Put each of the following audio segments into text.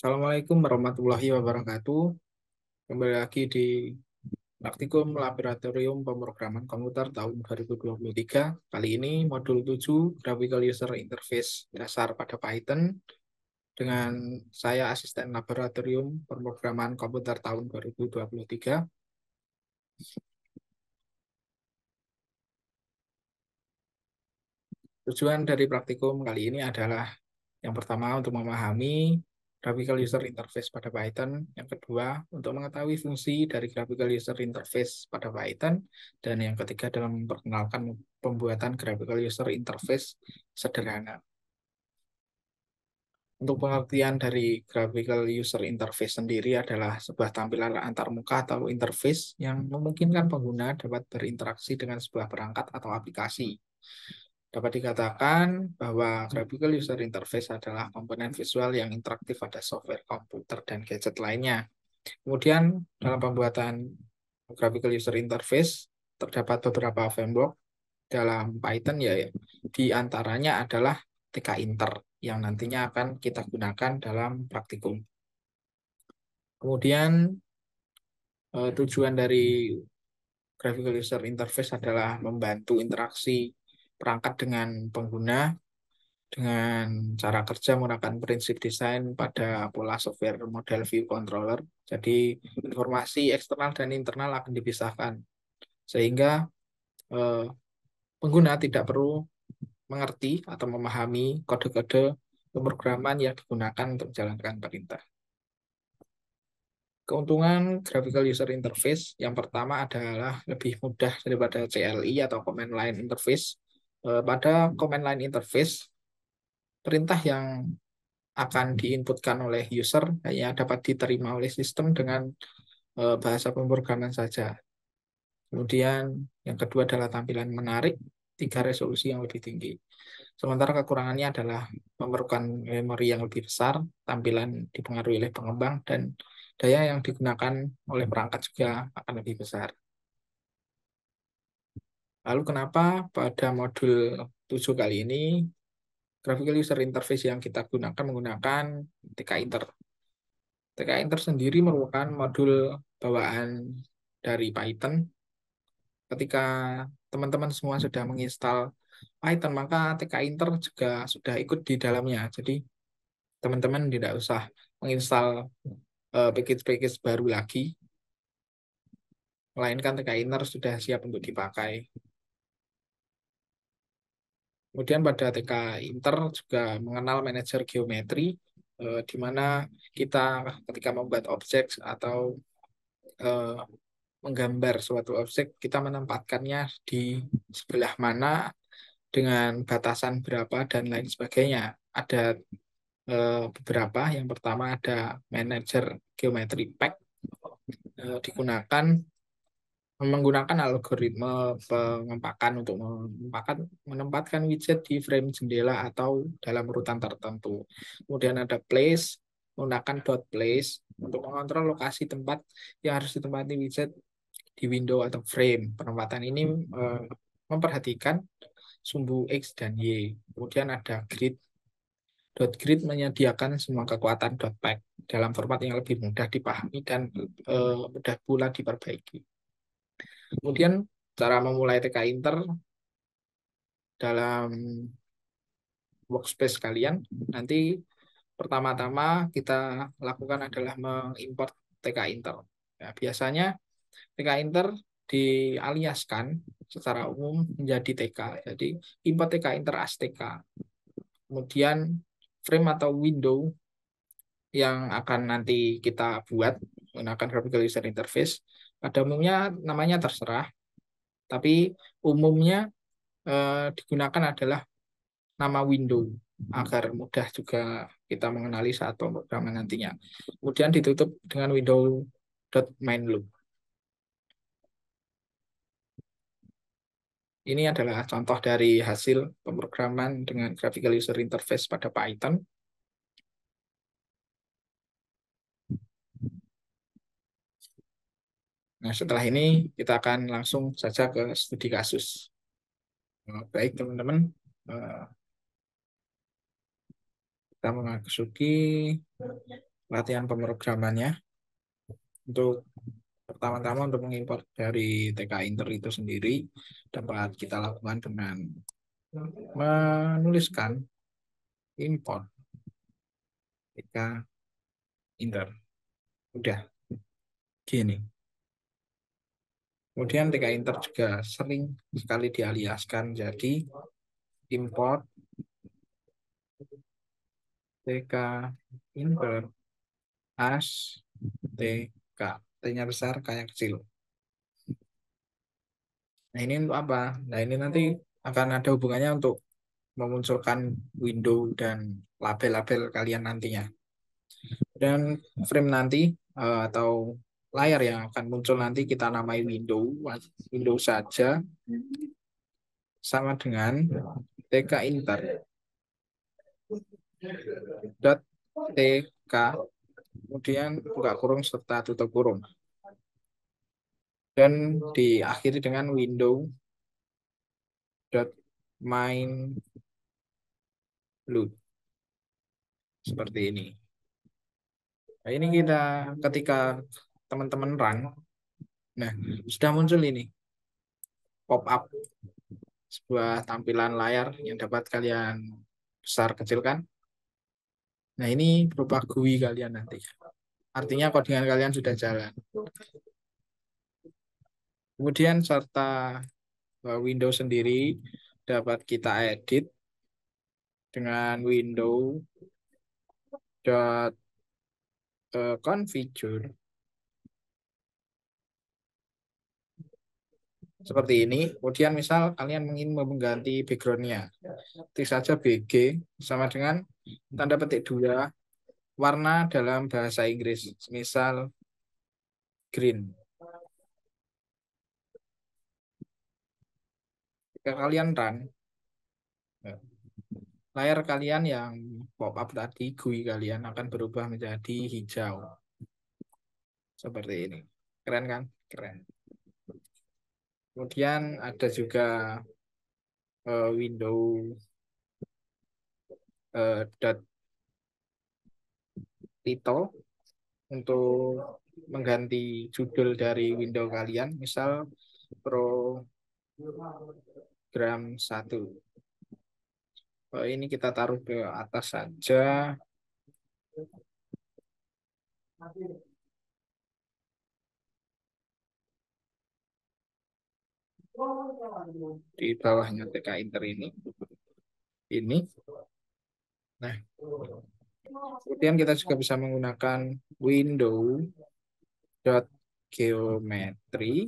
Assalamualaikum warahmatullahi wabarakatuh. Kembali lagi di Praktikum Laboratorium Pemrograman Komputer tahun 2023. Kali ini modul 7 Graphical User Interface dasar pada Python dengan saya asisten Laboratorium Pemrograman Komputer tahun 2023. Tujuan dari praktikum kali ini adalah yang pertama untuk memahami graphical user interface pada Python, yang kedua untuk mengetahui fungsi dari graphical user interface pada Python, dan yang ketiga dalam memperkenalkan pembuatan graphical user interface sederhana. Untuk pengertian dari graphical user interface sendiri adalah sebuah tampilan antarmuka atau interface yang memungkinkan pengguna dapat berinteraksi dengan sebuah perangkat atau aplikasi. Dapat dikatakan bahwa graphical user interface adalah komponen visual yang interaktif pada software komputer dan gadget lainnya. Kemudian dalam pembuatan graphical user interface terdapat beberapa framework dalam Python, ya, di antaranya adalah tkinter yang nantinya akan kita gunakan dalam praktikum. Kemudian tujuan dari graphical user interface adalah membantu interaksi perangkat dengan pengguna dengan cara kerja menggunakan prinsip desain pada pola software model view controller. Jadi informasi eksternal dan internal akan dipisahkan sehingga pengguna tidak perlu mengerti atau memahami kode-kode pemrograman yang digunakan untuk menjalankan perintah. Keuntungan graphical user interface yang pertama adalah lebih mudah daripada CLI atau command line interface. Pada command line interface, perintah yang akan diinputkan oleh user hanya dapat diterima oleh sistem dengan bahasa pemrograman saja. Kemudian yang kedua adalah tampilan menarik, 3 resolusi yang lebih tinggi. Sementara kekurangannya adalah memerlukan memori yang lebih besar, tampilan dipengaruhi oleh pengembang, dan daya yang digunakan oleh perangkat juga akan lebih besar. Lalu kenapa pada modul 7 kali ini graphical user interface yang kita gunakan menggunakan tkinter. tkinter sendiri merupakan modul bawaan dari Python. Ketika teman-teman semua sudah menginstal Python, maka tkinter juga sudah ikut di dalamnya. Jadi teman-teman tidak usah menginstal package-package baru lagi, melainkan tkinter sudah siap untuk dipakai. Kemudian pada tkinter juga mengenal manajer geometri, di mana kita ketika membuat objek atau menggambar suatu objek, kita menempatkannya di sebelah mana, dengan batasan berapa, dan lain sebagainya. Ada beberapa. Yang pertama ada manager geometry pack, digunakan menggunakan algoritma pengempakan untuk menempatkan widget di frame jendela atau dalam urutan tertentu. Kemudian ada place, menggunakan dot place untuk mengontrol lokasi tempat yang harus ditempati widget di window atau frame. Penempatan ini memperhatikan sumbu X dan Y. Kemudian ada grid. Dot grid menyediakan semua kekuatan dot pack dalam format yang lebih mudah dipahami dan mudah pula diperbaiki. Kemudian cara memulai tkinter dalam workspace kalian, nanti pertama-tama kita lakukan adalah mengimport tkinter. Ya, biasanya tkinter dialiaskan secara umum menjadi TK. Jadi import tkinter as TK. Kemudian frame atau window yang akan nanti kita buat menggunakan graphical user interface, pada umumnya namanya terserah, tapi umumnya digunakan adalah nama window agar mudah juga kita mengenali saat pemrograman nantinya. Kemudian ditutup dengan window.mainloop. Ini adalah contoh dari hasil pemrograman dengan graphical user interface pada Python. Nah, setelah ini kita akan langsung saja ke studi kasus. Baik, teman-teman. Kita memasuki latihan pemrogramannya. Untuk pertama-tama untuk mengimport dari TK Inter itu sendiri dapat kita lakukan dengan menuliskan import TK Inter. Udah gini. Kemudian TK Inter juga sering sekali dialiaskan jadi import TK Inter as TK. T-nya besar, K-nya kecil. Nah ini untuk apa? Nah ini nanti akan ada hubungannya untuk memunculkan window dan label-label kalian nantinya. Dan frame nanti atau layar yang akan muncul nanti kita namai window saja sama dengan TK Inter dot TK kemudian buka kurung serta tutup kurung dan diakhiri dengan window dot main load seperti ini. Nah, ini kita ketika teman-teman run, nah sudah muncul ini pop up sebuah tampilan layar yang dapat kalian besar kecilkan. Nah ini berupa GUI kalian nanti. Artinya codingan kalian sudah jalan. Kemudian serta Windows sendiri dapat kita edit dengan window dot configure seperti ini. Kemudian misal kalian ingin mengganti backgroundnya, ketik saja BG sama dengan tanda petik 2 warna dalam bahasa Inggris, misal green. Jika kalian run, layar kalian yang pop up tadi, GUI kalian akan berubah menjadi hijau. Seperti ini. Keren kan? Keren. Kemudian ada juga window dot title untuk mengganti judul dari window kalian, misal program 1. Ini kita taruh ke atas saja. Di bawahnya TK Inter ini. Nah, kemudian kita juga bisa menggunakan window dot geometry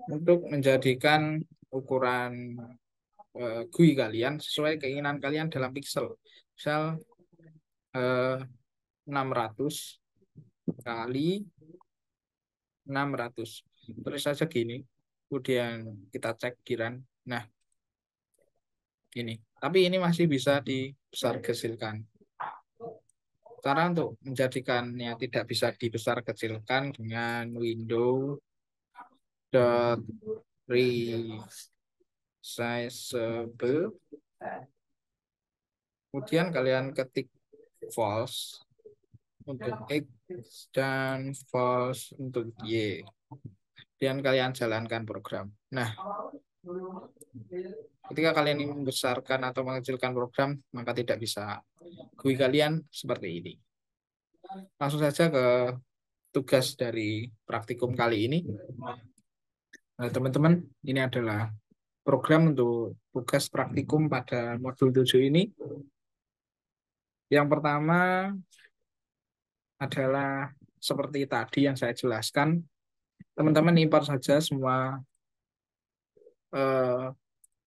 untuk menjadikan ukuran GUI kalian sesuai keinginan kalian dalam pixel. Misal 600 kali 600. Terus saja gini. Kemudian kita cek di run. Nah, ini. Tapi ini masih bisa dibesar kecilkan. Cara untuk menjadikannya tidak bisa dibesar kecilkan dengan window dot resizable. Kemudian kalian ketik false untuk X dan false untuk Y. Dan kalian jalankan program. Nah, ketika kalian ingin membesarkan atau mengecilkan program, maka tidak bisa. GUI kalian seperti ini. Langsung saja ke tugas dari praktikum kali ini. Nah, teman-teman, ini adalah program untuk tugas praktikum pada modul 7 ini. Yang pertama adalah seperti tadi yang saya jelaskan. Teman-teman import saja semua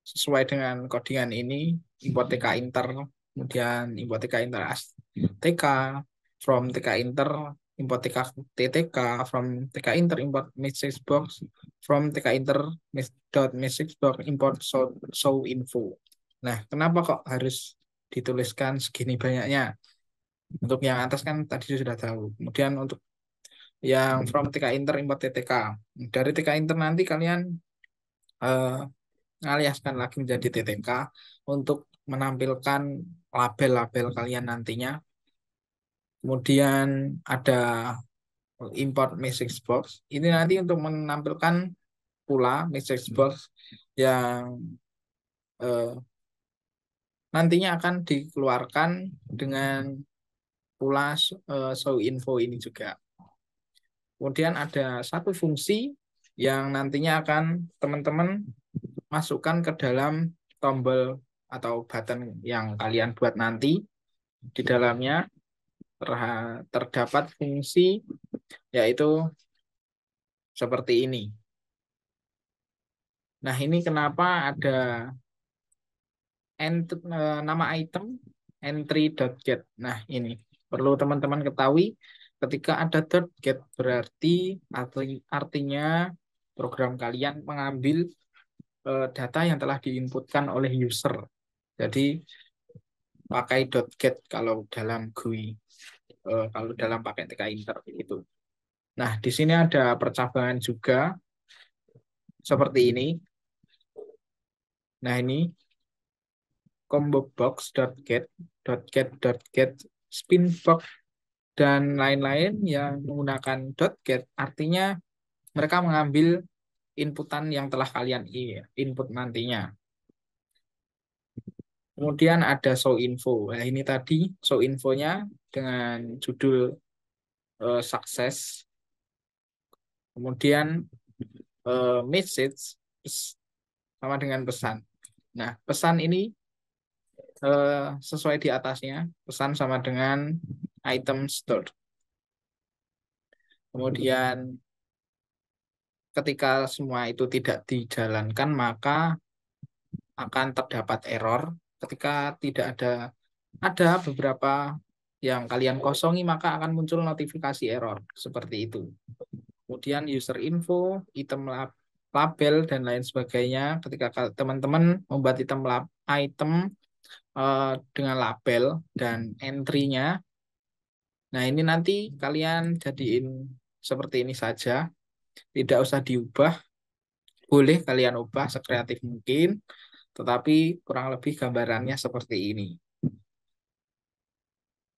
sesuai dengan codingan ini, import TK Inter, kemudian import TK Inter as TK, from TK Inter, import TK TTK, from TK Inter, import message box, from TK Inter, message box, import show info. Nah, kenapa kok harus dituliskan segini banyaknya? Untuk yang atas kan tadi sudah tahu. Kemudian untuk yang from TK Inter, import TTK. Dari TK Inter nanti kalian ngaliaskan lagi menjadi TTK untuk menampilkan label-label kalian nantinya. Kemudian ada import message box. Ini nanti untuk menampilkan pula message box yang nantinya akan dikeluarkan dengan pula show info ini juga. Kemudian ada satu fungsi yang nantinya akan teman-teman masukkan ke dalam tombol atau button yang kalian buat nanti. Di dalamnya terdapat fungsi yaitu seperti ini. Nah, ini kenapa ada nama item entry.get. Nah, ini perlu teman-teman ketahui ketika ada .get berarti artinya program kalian mengambil data yang telah diinputkan oleh user. Jadi pakai .get kalau dalam GUI, kalau dalam pakai TK Inter itu. Nah, di sini ada percabangan juga seperti ini. Nah, ini combo box.get, .get, spinbox, dan lain-lain yang menggunakan .get, artinya mereka mengambil inputan yang telah kalian input nantinya. Kemudian ada show info. Nah, ini tadi show infonya dengan judul sukses. Kemudian message sama dengan pesan. Nah, pesan ini sesuai di atasnya, pesan sama dengan item store. Kemudian ketika semua itu tidak dijalankan, maka akan terdapat error. Ketika tidak ada beberapa yang kalian kosongi, maka akan muncul notifikasi error seperti itu. Kemudian user info, item label, dan lain sebagainya. Ketika teman-teman membuat item dengan label dan entry-nya, nah ini nanti kalian jadiin seperti ini saja. Tidak usah diubah. Boleh kalian ubah sekreatif mungkin, tetapi kurang lebih gambarannya seperti ini.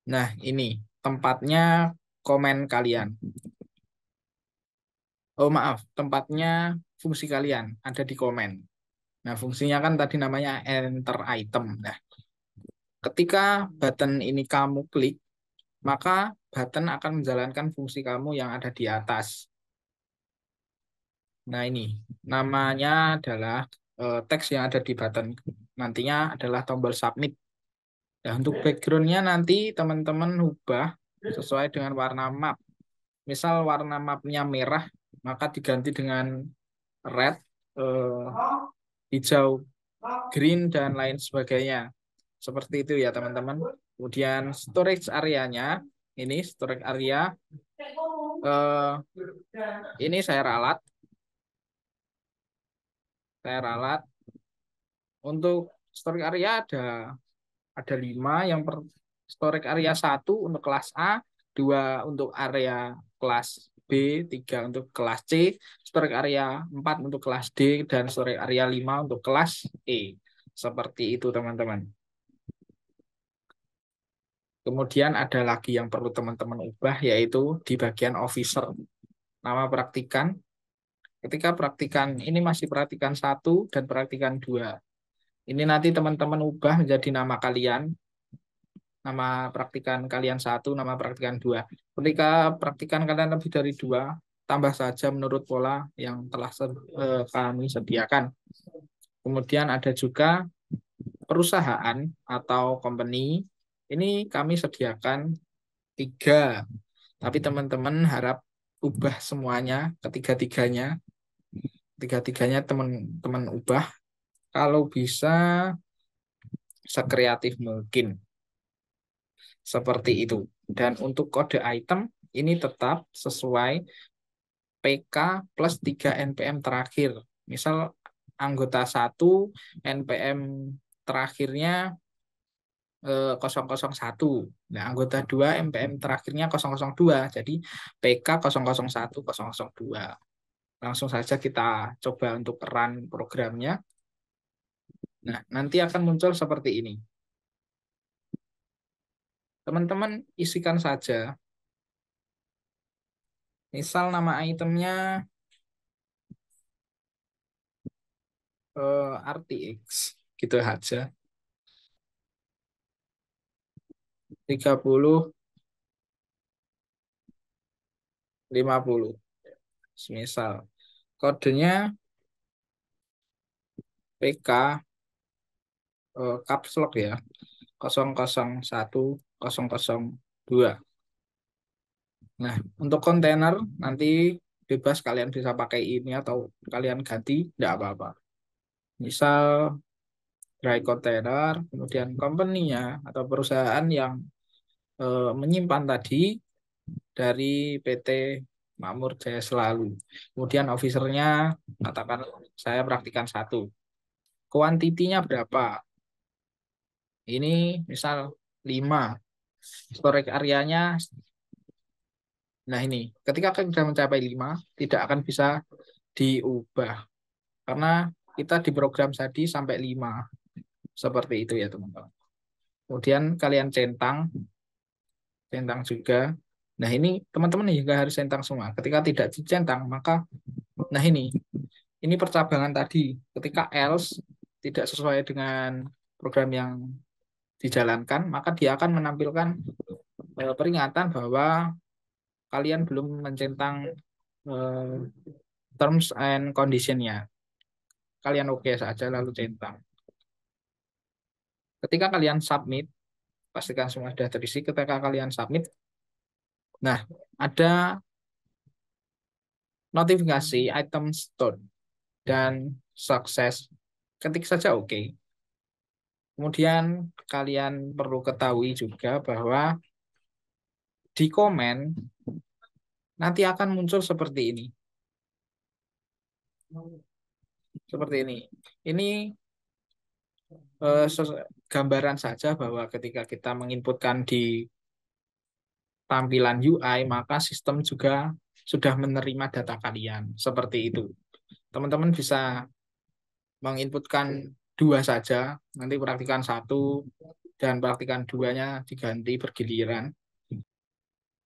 Nah, ini tempatnya komen kalian. Oh, maaf, tempatnya fungsi kalian ada di komen. Nah, fungsinya kan tadi namanya enter item. Nah, ketika button ini kamu klik, maka button akan menjalankan fungsi kamu yang ada di atas. Nah, ini namanya adalah teks yang ada di button. Nantinya adalah tombol submit. Nah, untuk background-nya nanti teman-teman ubah sesuai dengan warna map. Misal warna mapnya merah, maka diganti dengan red, hijau, green, dan lain sebagainya. Seperti itu ya teman-teman. Kemudian storage area-nya, ini storage area, ini saya ralat. Untuk storage area ada 5. Yang storage area 1 untuk kelas A, 2 untuk area kelas B, 3 untuk kelas C, storage area 4 untuk kelas D, dan storage area 5 untuk kelas E. Seperti itu teman-teman. Kemudian ada lagi yang perlu teman-teman ubah, yaitu di bagian officer. Nama praktikan. Ketika praktikan, ini masih praktikan 1 dan praktikan 2. Ini nanti teman-teman ubah menjadi nama kalian. Nama praktikan kalian 1, nama praktikan 2. Ketika praktikan kalian lebih dari 2, tambah saja menurut pola yang telah kami sediakan. Kemudian ada juga perusahaan atau company. Ini kami sediakan 3. Tapi teman-teman harap ubah semuanya, ketiga-tiganya. Tiga-tiganya teman-teman ubah. Kalau bisa sekreatif mungkin. Seperti itu. Dan untuk kode item, ini tetap sesuai PK plus 3 NPM terakhir. Misal anggota 1, NPM terakhirnya 001. Nah, anggota 2, NPM terakhirnya 002. Jadi PK 001, 002. Langsung saja kita coba untuk run programnya. Nah, nanti akan muncul seperti ini. Teman-teman isikan saja, misal nama itemnya RTX, gitu aja. 30, 50, misal. Kodenya PK, caps lock ya, 001 002. Nah, untuk kontainer nanti bebas kalian bisa pakai ini atau kalian ganti, tidak apa-apa. Misal dry container, kemudian company-nya atau perusahaan yang menyimpan tadi dari PT Makmur Jaya Selalu. Kemudian officernya katakan saya praktikan 1. Kuantitinya berapa? Ini misal 5. Storage areanya, nah ini, ketika kita sudah mencapai 5, tidak akan bisa diubah. Karena kita diprogram tadi sampai 5. Seperti itu ya teman-teman. Kemudian kalian centang juga. Nah ini teman-teman juga harus centang semua. Ketika tidak dicentang, maka nah ini percabangan tadi. Ketika else tidak sesuai dengan program yang dijalankan, maka dia akan menampilkan peringatan bahwa kalian belum mencentang eh, terms and condition-nya. Kalian oke saja lalu centang. Ketika kalian submit, pastikan semua sudah terisi. Ketika kalian submit, nah ada notifikasi item stored dan sukses. Ketik saja oke. Kemudian kalian perlu ketahui juga bahwa di komen nanti akan muncul seperti ini. Seperti ini. Ini gambaran saja bahwa ketika kita menginputkan di tampilan UI, maka sistem juga sudah menerima data kalian. Seperti itu. Teman-teman bisa menginputkan 2 saja, nanti praktikan 1 dan praktikan 2-nya diganti bergiliran.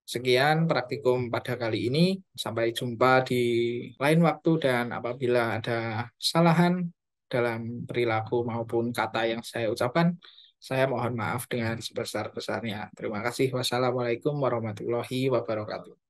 Sekian praktikum pada kali ini. Sampai jumpa di lain waktu dan apabila ada kesalahan dalam perilaku maupun kata yang saya ucapkan, saya mohon maaf dengan sebesar-besarnya. Terima kasih. Wassalamualaikum warahmatullahi wabarakatuh.